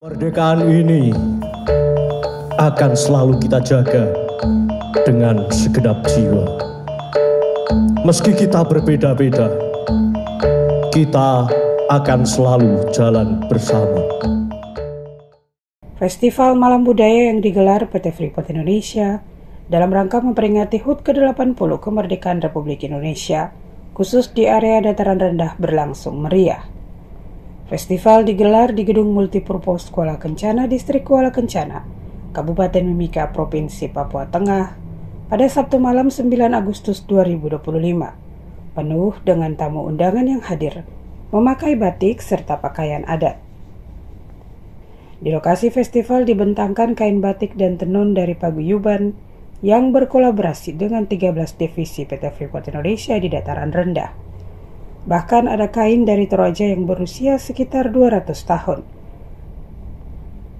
Kemerdekaan ini akan selalu kita jaga dengan segenap jiwa. Meski kita berbeda-beda, kita akan selalu jalan bersama. Festival Malam Budaya yang digelar PT Freeport Indonesia dalam rangka memperingati HUT ke-80 Kemerdekaan Republik Indonesia, khusus di area dataran rendah berlangsung meriah. Festival digelar di Gedung Multipurpose Kuala Kencana, Distrik Kuala Kencana, Kabupaten Mimika, Provinsi Papua Tengah, pada Sabtu malam 9 Agustus 2025, penuh dengan tamu undangan yang hadir, memakai batik serta pakaian adat. Di lokasi festival dibentangkan kain batik dan tenun dari paguyuban yang berkolaborasi dengan 13 divisi PT Freeport Indonesia di dataran rendah. Bahkan ada kain dari Toraja yang berusia sekitar 200 tahun.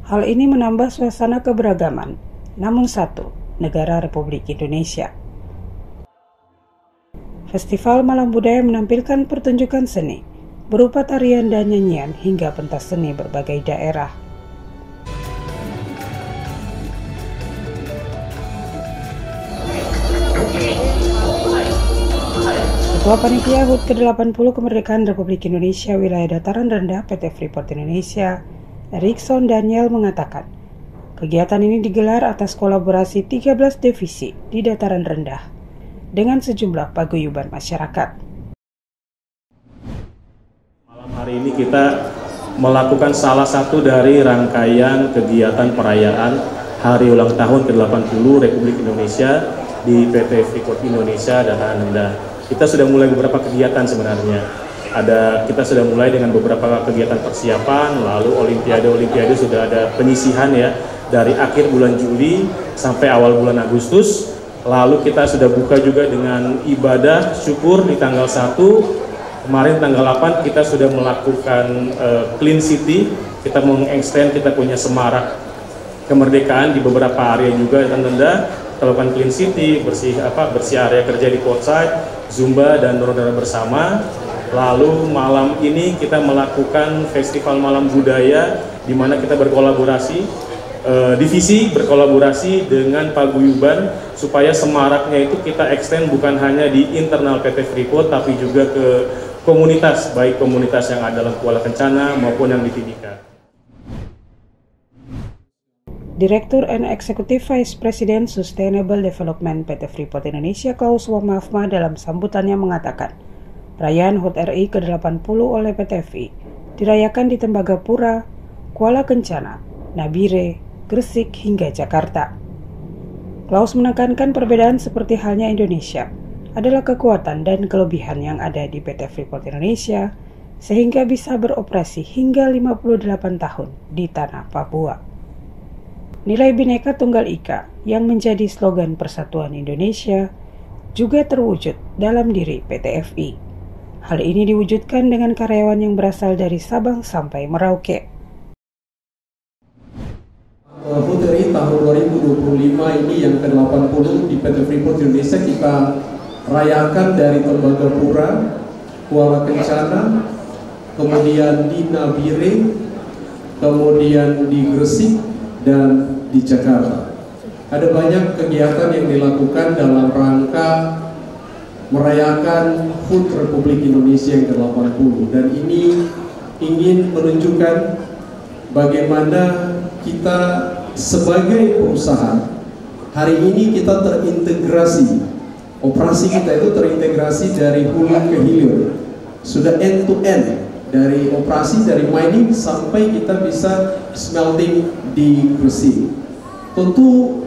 Hal ini menambah suasana keberagaman, namun satu, negara Republik Indonesia. Festival Malam Budaya menampilkan pertunjukan seni, berupa tarian dan nyanyian hingga pentas seni berbagai daerah. Ketua Panitia HUT ke-80 Kemerdekaan Republik Indonesia Wilayah Dataran Rendah PT Freeport Indonesia, Erikson Daniel mengatakan, kegiatan ini digelar atas kolaborasi 13 divisi di dataran rendah dengan sejumlah paguyuban masyarakat. Malam hari ini kita melakukan salah satu dari rangkaian kegiatan perayaan Hari Ulang Tahun ke-80 Republik Indonesia di PT Freeport Indonesia Dataran Rendah. Kita sudah mulai beberapa kegiatan sebenarnya. Kita sudah mulai dengan beberapa kegiatan persiapan, lalu Olimpiade sudah ada penyisihan ya, dari akhir bulan Juli sampai awal bulan Agustus. Lalu kita sudah buka juga dengan ibadah syukur di tanggal 1. Kemarin tanggal 8 kita sudah melakukan Clean City. Kita mengextend, kita punya semarak kemerdekaan di beberapa area juga dan rendah. Kita lakukan Clean City, bersih area kerja di Portside, Zumba dan Donor bersama. Lalu malam ini kita melakukan Festival Malam Budaya di mana kita berkolaborasi, divisi berkolaborasi dengan paguyuban supaya semaraknya itu kita extend bukan hanya di internal PT Freeport tapi juga ke komunitas, baik komunitas yang ada dalam Kuala Kencana maupun yang di Timika. Direktur and Executive Vice President Sustainable Development PT Freeport Indonesia Klaus Wamafma dalam sambutannya mengatakan, perayaan HUT RI ke-80 oleh PT FI dirayakan di Tembagapura, Kuala Kencana, Nabire, Gresik hingga Jakarta. Klaus menekankan perbedaan seperti halnya Indonesia adalah kekuatan dan kelebihan yang ada di PT Freeport Indonesia sehingga bisa beroperasi hingga 58 tahun di tanah Papua. Nilai Bhinneka Tunggal Ika yang menjadi slogan Persatuan Indonesia juga terwujud dalam diri PT FI. Hal ini diwujudkan dengan karyawan yang berasal dari Sabang sampai Merauke. HUT RI tahun 2025 ini yang ke-80 di PT Freeport Indonesia kita rayakan dari Tembagapura, Kuala Kencana, kemudian di Nabire, kemudian di Gresik, dan di Jakarta. Ada banyak kegiatan yang dilakukan dalam rangka merayakan HUT Republik Indonesia yang ke-80 dan ini ingin menunjukkan bagaimana kita sebagai perusahaan hari ini kita terintegrasi, operasi kita itu terintegrasi dari hulu ke hilir, sudah end to end, dari operasi dari mining sampai kita bisa smelting di Gresik. Tentu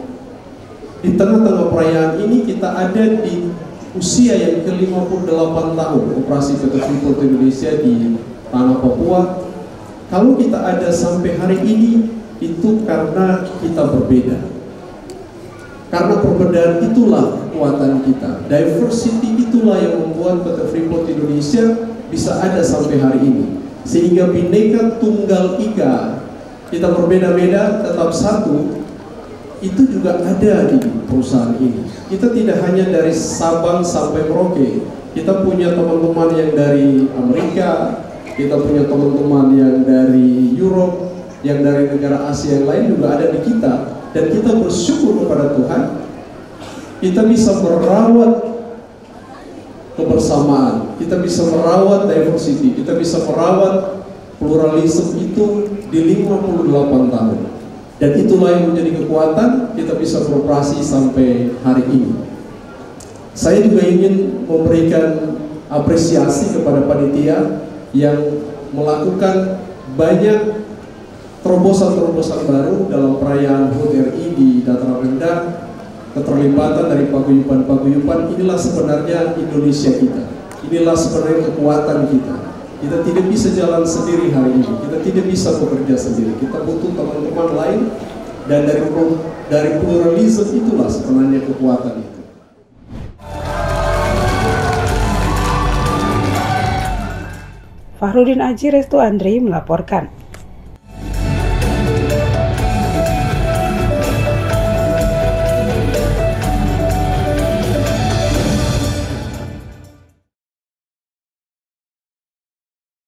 di tengah-tengah perayaan ini kita ada di usia yang ke-58 tahun operasi PT Freeport Indonesia di tanah Papua. Kalau kita ada sampai hari ini itu karena kita berbeda. Karena perbedaan itulah kekuatan kita. Diversity itulah yang membuat PT Freeport Indonesia bisa ada sampai hari ini. Sehingga Bhinneka Tunggal Ika, kita berbeda-beda tetap satu, itu juga ada di perusahaan ini. Kita tidak hanya dari Sabang sampai Merauke, kita punya teman-teman yang dari Amerika, kita punya teman-teman yang dari Europe, yang dari negara Asia yang lain juga ada di kita, dan kita bersyukur kepada Tuhan, kita bisa merawat kebersamaan, kita bisa merawat diversity, kita bisa merawat pluralisme itu di 58 tahun. Dan itulah yang menjadi kekuatan kita bisa beroperasi sampai hari ini. Saya juga ingin memberikan apresiasi kepada panitia yang melakukan banyak terobosan-terobosan baru dalam perayaan HUT RI di dataran rendah. Keterlibatan dari paguyuban-paguyuban, inilah sebenarnya Indonesia kita. Inilah sebenarnya kekuatan kita. Kita tidak bisa jalan sendiri hari ini. Kita tidak bisa bekerja sendiri. Kita butuh teman-teman lain, dan dari pluralisme itulah sebenarnya kekuatan itu. Fahrudin Aji, Restu Andri melaporkan.